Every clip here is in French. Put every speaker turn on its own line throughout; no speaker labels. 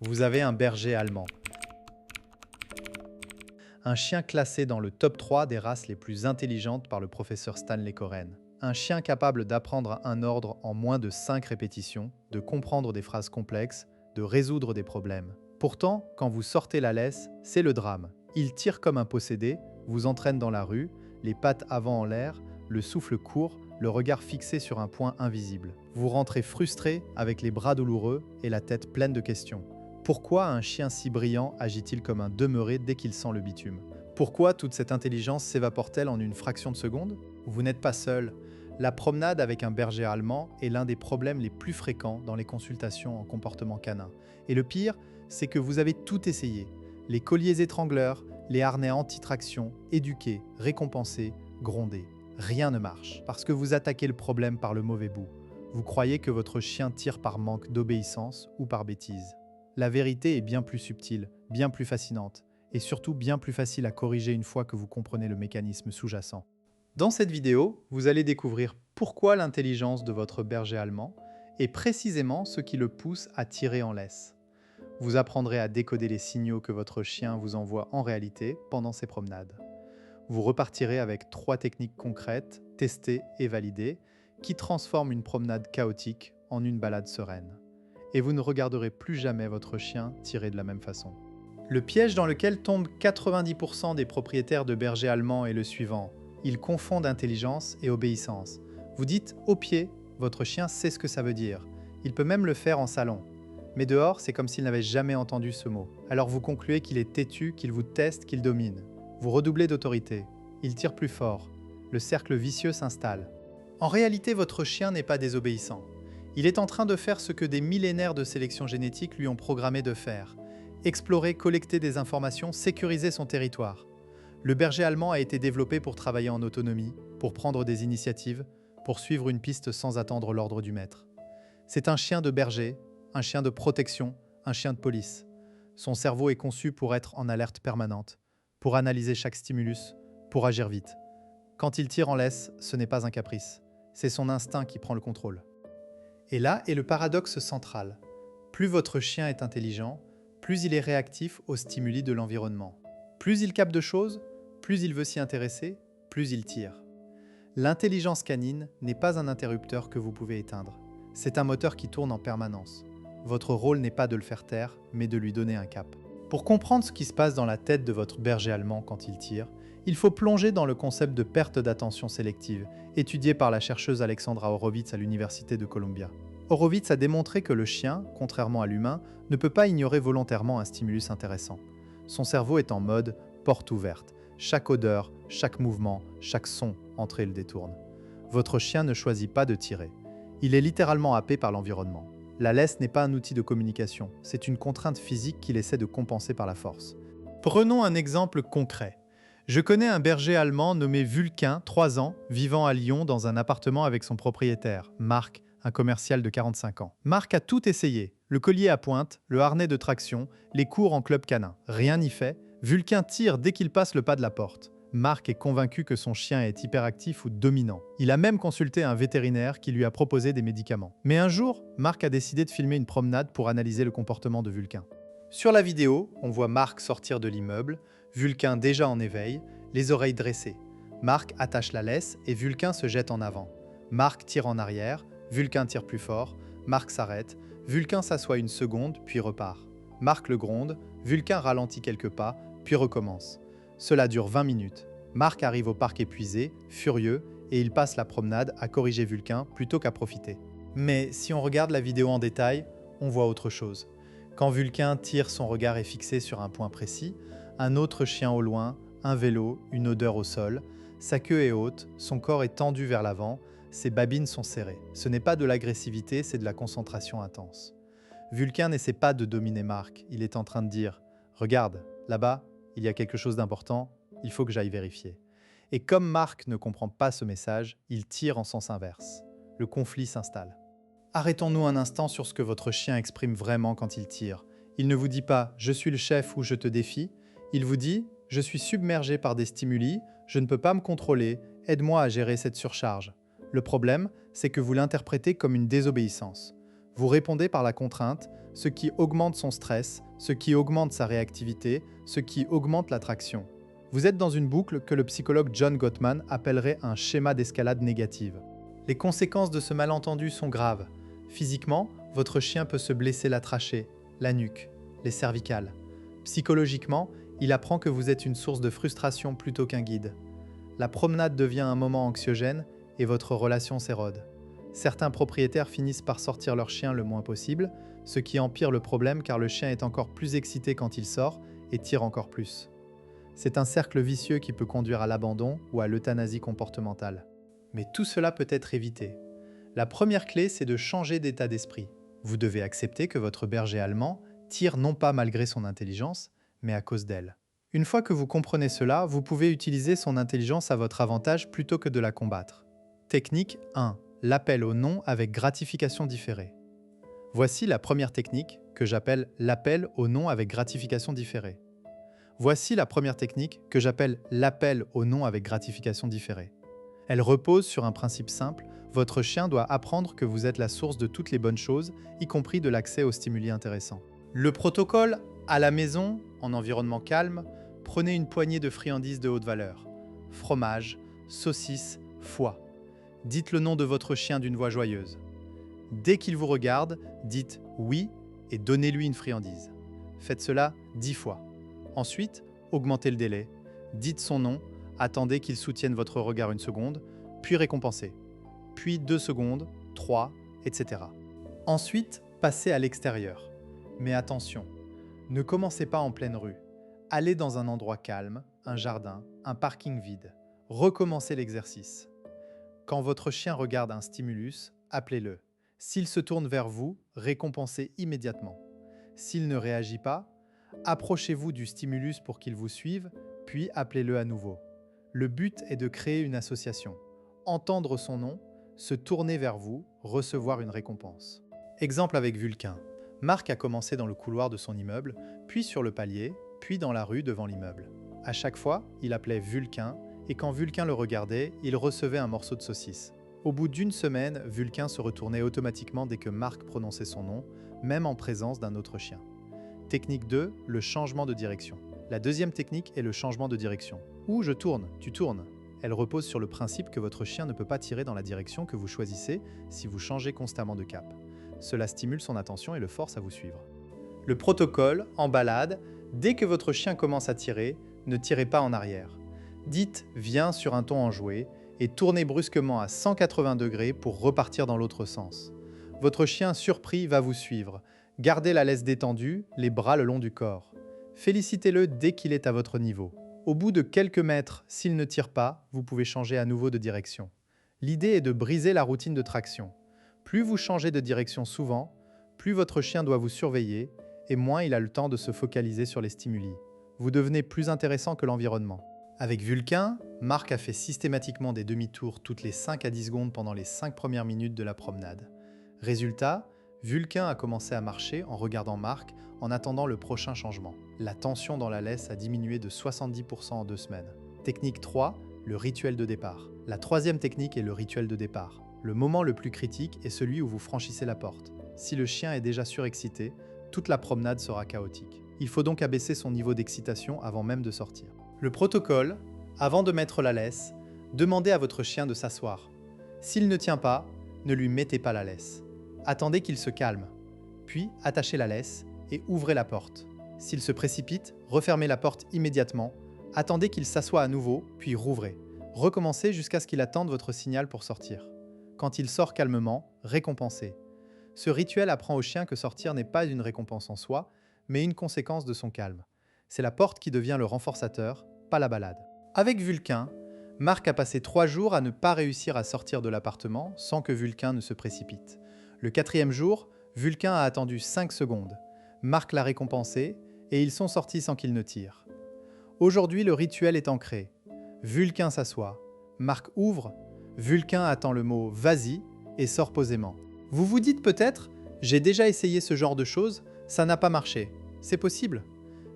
Vous avez un berger allemand. Un chien classé dans le top 3 des races les plus intelligentes par le professeur Stanley Coren. Un chien capable d'apprendre un ordre en moins de 5 répétitions, de comprendre des phrases complexes, de résoudre des problèmes. Pourtant, quand vous sortez la laisse, c'est le drame. Il tire comme un possédé, vous entraîne dans la rue, les pattes avant en l'air, le souffle court, le regard fixé sur un point invisible. Vous rentrez frustré, avec les bras douloureux et la tête pleine de questions. Pourquoi un chien si brillant agit-il comme un demeuré dès qu'il sent le bitume? Pourquoi toute cette intelligence s'évapore-t-elle en une fraction de seconde? Vous n'êtes pas seul. La promenade avec un berger allemand est l'un des problèmes les plus fréquents dans les consultations en comportement canin. Et le pire, c'est que vous avez tout essayé. Les colliers étrangleurs, les harnais anti-traction, éduqués, récompensés, grondés. Rien ne marche, parce que vous attaquez le problème par le mauvais bout. Vous croyez que votre chien tire par manque d'obéissance ou par bêtise. La vérité est bien plus subtile, bien plus fascinante, et surtout bien plus facile à corriger une fois que vous comprenez le mécanisme sous-jacent. Dans cette vidéo, vous allez découvrir pourquoi l'intelligence de votre berger allemand est précisément ce qui le pousse à tirer en laisse. Vous apprendrez à décoder les signaux que votre chien vous envoie en réalité pendant ses promenades. Vous repartirez avec 3 techniques concrètes, testées et validées, qui transforment une promenade chaotique en une balade sereine. Et vous ne regarderez plus jamais votre chien tirer de la même façon. Le piège dans lequel tombent 90% des propriétaires de bergers allemands est le suivant. Ils confondent intelligence et obéissance. Vous dites « au pied », votre chien sait ce que ça veut dire. Il peut même le faire en salon. Mais dehors, c'est comme s'il n'avait jamais entendu ce mot. Alors vous concluez qu'il est têtu, qu'il vous teste, qu'il domine. Vous redoublez d'autorité. Il tire plus fort. Le cercle vicieux s'installe. En réalité, votre chien n'est pas désobéissant. Il est en train de faire ce que des millénaires de sélection génétique lui ont programmé de faire. Explorer, collecter des informations, sécuriser son territoire. Le berger allemand a été développé pour travailler en autonomie, pour prendre des initiatives, pour suivre une piste sans attendre l'ordre du maître. C'est un chien de berger, un chien de protection, un chien de police. Son cerveau est conçu pour être en alerte permanente, pour analyser chaque stimulus, pour agir vite. Quand il tire en laisse, ce n'est pas un caprice. C'est son instinct qui prend le contrôle. Et là est le paradoxe central. Plus votre chien est intelligent, plus il est réactif aux stimuli de l'environnement. Plus il capte de choses, plus il veut s'y intéresser, plus il tire. L'intelligence canine n'est pas un interrupteur que vous pouvez éteindre. C'est un moteur qui tourne en permanence. Votre rôle n'est pas de le faire taire, mais de lui donner un cap. Pour comprendre ce qui se passe dans la tête de votre berger allemand quand il tire, il faut plonger dans le concept de perte d'attention sélective, étudié par la chercheuse Alexandra Horowitz à l'Université de Columbia. Horowitz a démontré que le chien, contrairement à l'humain, ne peut pas ignorer volontairement un stimulus intéressant. Son cerveau est en mode porte ouverte. Chaque odeur, chaque mouvement, chaque son entre et le détourne. Votre chien ne choisit pas de tirer. Il est littéralement happé par l'environnement. La laisse n'est pas un outil de communication, c'est une contrainte physique qu'il essaie de compenser par la force. Prenons un exemple concret. Je connais un berger allemand nommé Vulcain, 3 ans, vivant à Lyon dans un appartement avec son propriétaire, Marc, un commercial de 45 ans. Marc a tout essayé, le collier à pointe, le harnais de traction, les cours en club canin. Rien n'y fait, Vulcain tire dès qu'il passe le pas de la porte. Marc est convaincu que son chien est hyperactif ou dominant. Il a même consulté un vétérinaire qui lui a proposé des médicaments. Mais un jour, Marc a décidé de filmer une promenade pour analyser le comportement de Vulcain. Sur la vidéo, on voit Marc sortir de l'immeuble, Vulcain déjà en éveil, les oreilles dressées. Marc attache la laisse et Vulcain se jette en avant. Marc tire en arrière, Vulcain tire plus fort, Marc s'arrête, Vulcain s'assoit une seconde puis repart. Marc le gronde, Vulcain ralentit quelques pas, puis recommence. Cela dure 20 minutes. Marc arrive au parc épuisé, furieux, et il passe la promenade à corriger Vulcain plutôt qu'à profiter. Mais si on regarde la vidéo en détail, on voit autre chose. Quand Vulcain tire, son regard est fixé sur un point précis, un autre chien au loin, un vélo, une odeur au sol, sa queue est haute, son corps est tendu vers l'avant, ses babines sont serrées. Ce n'est pas de l'agressivité, c'est de la concentration intense. Vulcain n'essaie pas de dominer Marc, il est en train de dire « Regarde, là-bas, il y a quelque chose d'important, il faut que j'aille vérifier. » Et comme Marc ne comprend pas ce message, il tire en sens inverse. Le conflit s'installe. Arrêtons-nous un instant sur ce que votre chien exprime vraiment quand il tire. Il ne vous dit pas « je suis le chef » ou « je te défie ». Il vous dit « je suis submergé par des stimuli, je ne peux pas me contrôler, aide-moi à gérer cette surcharge ». Le problème, c'est que vous l'interprétez comme une désobéissance. Vous répondez par la contrainte, ce qui augmente son stress, ce qui augmente sa réactivité, ce qui augmente l'attraction. Vous êtes dans une boucle que le psychologue John Gottman appellerait un schéma d'escalade négative. Les conséquences de ce malentendu sont graves. Physiquement, votre chien peut se blesser la trachée, la nuque, les cervicales. Psychologiquement, il apprend que vous êtes une source de frustration plutôt qu'un guide. La promenade devient un moment anxiogène et votre relation s'érode. Certains propriétaires finissent par sortir leur chien le moins possible, ce qui empire le problème car le chien est encore plus excité quand il sort et tire encore plus. C'est un cercle vicieux qui peut conduire à l'abandon ou à l'euthanasie comportementale. Mais tout cela peut être évité. La première clé, c'est de changer d'état d'esprit. Vous devez accepter que votre berger allemand tire non pas malgré son intelligence, mais à cause d'elle. Une fois que vous comprenez cela, vous pouvez utiliser son intelligence à votre avantage plutôt que de la combattre. Technique 1. L'appel au non avec gratification différée. Voici la première technique que j'appelle l'appel au non avec gratification différée. Voici la première technique que j'appelle l'appel au non avec gratification différée. Elle repose sur un principe simple, votre chien doit apprendre que vous êtes la source de toutes les bonnes choses, y compris de l'accès aux stimuli intéressants. Le protocole, à la maison, en environnement calme, prenez une poignée de friandises de haute valeur. Fromage, saucisses, foie. Dites le nom de votre chien d'une voix joyeuse. Dès qu'il vous regarde, dites « oui » et donnez-lui une friandise. Faites cela 10 fois. Ensuite, augmentez le délai. Dites son nom, attendez qu'il soutienne votre regard une seconde, puis récompensez. Puis 2 secondes, 3, etc. Ensuite, passez à l'extérieur. Mais attention, ne commencez pas en pleine rue. Allez dans un endroit calme, un jardin, un parking vide. Recommencez l'exercice. Quand votre chien regarde un stimulus, appelez-le. S'il se tourne vers vous, récompensez immédiatement. S'il ne réagit pas, approchez-vous du stimulus pour qu'il vous suive, puis appelez-le à nouveau. Le but est de créer une association. Entendre son nom, se tourner vers vous, recevoir une récompense. Exemple avec Vulcain. Marc a commencé dans le couloir de son immeuble, puis sur le palier, puis dans la rue devant l'immeuble. À chaque fois, il appelait Vulcain, et quand Vulcain le regardait, il recevait un morceau de saucisse. Au bout d'une semaine, Vulcain se retournait automatiquement dès que Marc prononçait son nom, même en présence d'un autre chien. Technique 2, le changement de direction. La deuxième technique est le changement de direction. Ou je tourne, tu tournes. Elle repose sur le principe que votre chien ne peut pas tirer dans la direction que vous choisissez si vous changez constamment de cap. Cela stimule son attention et le force à vous suivre. Le protocole, en balade, dès que votre chien commence à tirer, ne tirez pas en arrière. Dites « viens » sur un ton enjoué et tournez brusquement à 180 degrés pour repartir dans l'autre sens. Votre chien surpris va vous suivre. Gardez la laisse détendue, les bras le long du corps. Félicitez-le dès qu'il est à votre niveau. Au bout de quelques mètres, s'il ne tire pas, vous pouvez changer à nouveau de direction. L'idée est de briser la routine de traction. Plus vous changez de direction souvent, plus votre chien doit vous surveiller et moins il a le temps de se focaliser sur les stimuli. Vous devenez plus intéressant que l'environnement. Avec Vulcain, Marc a fait systématiquement des demi-tours toutes les 5 à 10 secondes pendant les 5 premières minutes de la promenade. Résultat, Vulcain a commencé à marcher en regardant Marc en attendant le prochain changement. La tension dans la laisse a diminué de 70% en 2 semaines. Technique 3, le rituel de départ. La troisième technique est le rituel de départ. Le moment le plus critique est celui où vous franchissez la porte. Si le chien est déjà surexcité, toute la promenade sera chaotique. Il faut donc abaisser son niveau d'excitation avant même de sortir. Le protocole, avant de mettre la laisse, demandez à votre chien de s'asseoir. S'il ne tient pas, ne lui mettez pas la laisse. Attendez qu'il se calme, puis attachez la laisse et ouvrez la porte. S'il se précipite, refermez la porte immédiatement, attendez qu'il s'assoie à nouveau, puis rouvrez. Recommencez jusqu'à ce qu'il attende votre signal pour sortir. Quand il sort calmement, récompensez. Ce rituel apprend au chien que sortir n'est pas une récompense en soi, mais une conséquence de son calme. C'est la porte qui devient le renforçateur, pas la balade. Avec Vulcain, Marc a passé 3 jours à ne pas réussir à sortir de l'appartement sans que Vulcain ne se précipite. Le 4e jour, Vulcain a attendu 5 secondes. Marc l'a récompensé et ils sont sortis sans qu'il ne tire. Aujourd'hui, le rituel est ancré. Vulcain s'assoit, Marc ouvre, Vulcain attend le mot « vas-y » et sort posément. Vous vous dites peut-être « j'ai déjà essayé ce genre de choses, ça n'a pas marché ». C'est possible.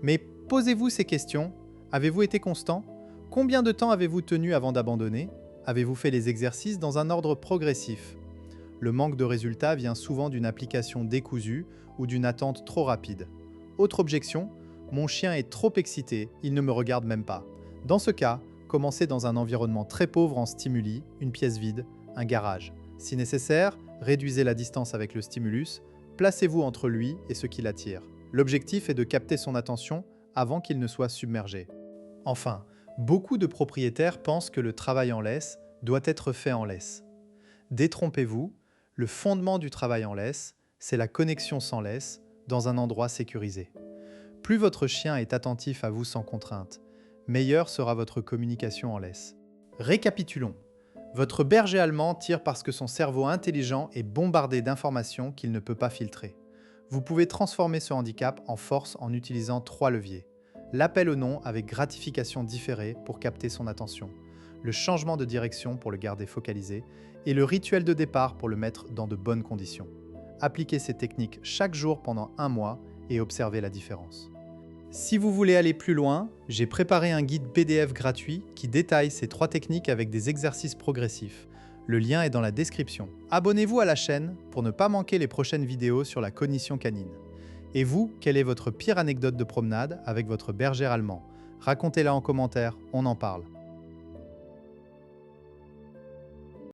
Mais posez-vous ces questions. Avez-vous été constant? Combien de temps avez-vous tenu avant d'abandonner? Avez-vous fait les exercices dans un ordre progressif? Le manque de résultats vient souvent d'une application décousue ou d'une attente trop rapide. Autre objection, mon chien est trop excité, il ne me regarde même pas. Dans ce cas, commencez dans un environnement très pauvre en stimuli, une pièce vide, un garage. Si nécessaire, réduisez la distance avec le stimulus, placez-vous entre lui et ce qui l'attire. L'objectif est de capter son attention avant qu'il ne soit submergé. Enfin, beaucoup de propriétaires pensent que le travail en laisse doit être fait en laisse. Détrompez-vous, le fondement du travail en laisse, c'est la connexion sans laisse dans un endroit sécurisé. Plus votre chien est attentif à vous sans contrainte, meilleure sera votre communication en laisse. Récapitulons. Votre berger allemand tire parce que son cerveau intelligent est bombardé d'informations qu'il ne peut pas filtrer. Vous pouvez transformer ce handicap en force en utilisant 3 leviers. L'appel au non avec gratification différée pour capter son attention, le changement de direction pour le garder focalisé et le rituel de départ pour le mettre dans de bonnes conditions. Appliquez ces techniques chaque jour pendant 1 mois et observez la différence. Si vous voulez aller plus loin, j'ai préparé un guide PDF gratuit qui détaille ces 3 techniques avec des exercices progressifs. Le lien est dans la description. Abonnez-vous à la chaîne pour ne pas manquer les prochaines vidéos sur la cognition canine. Et vous, quelle est votre pire anecdote de promenade avec votre berger allemand? Racontez-la en commentaire, on en parle.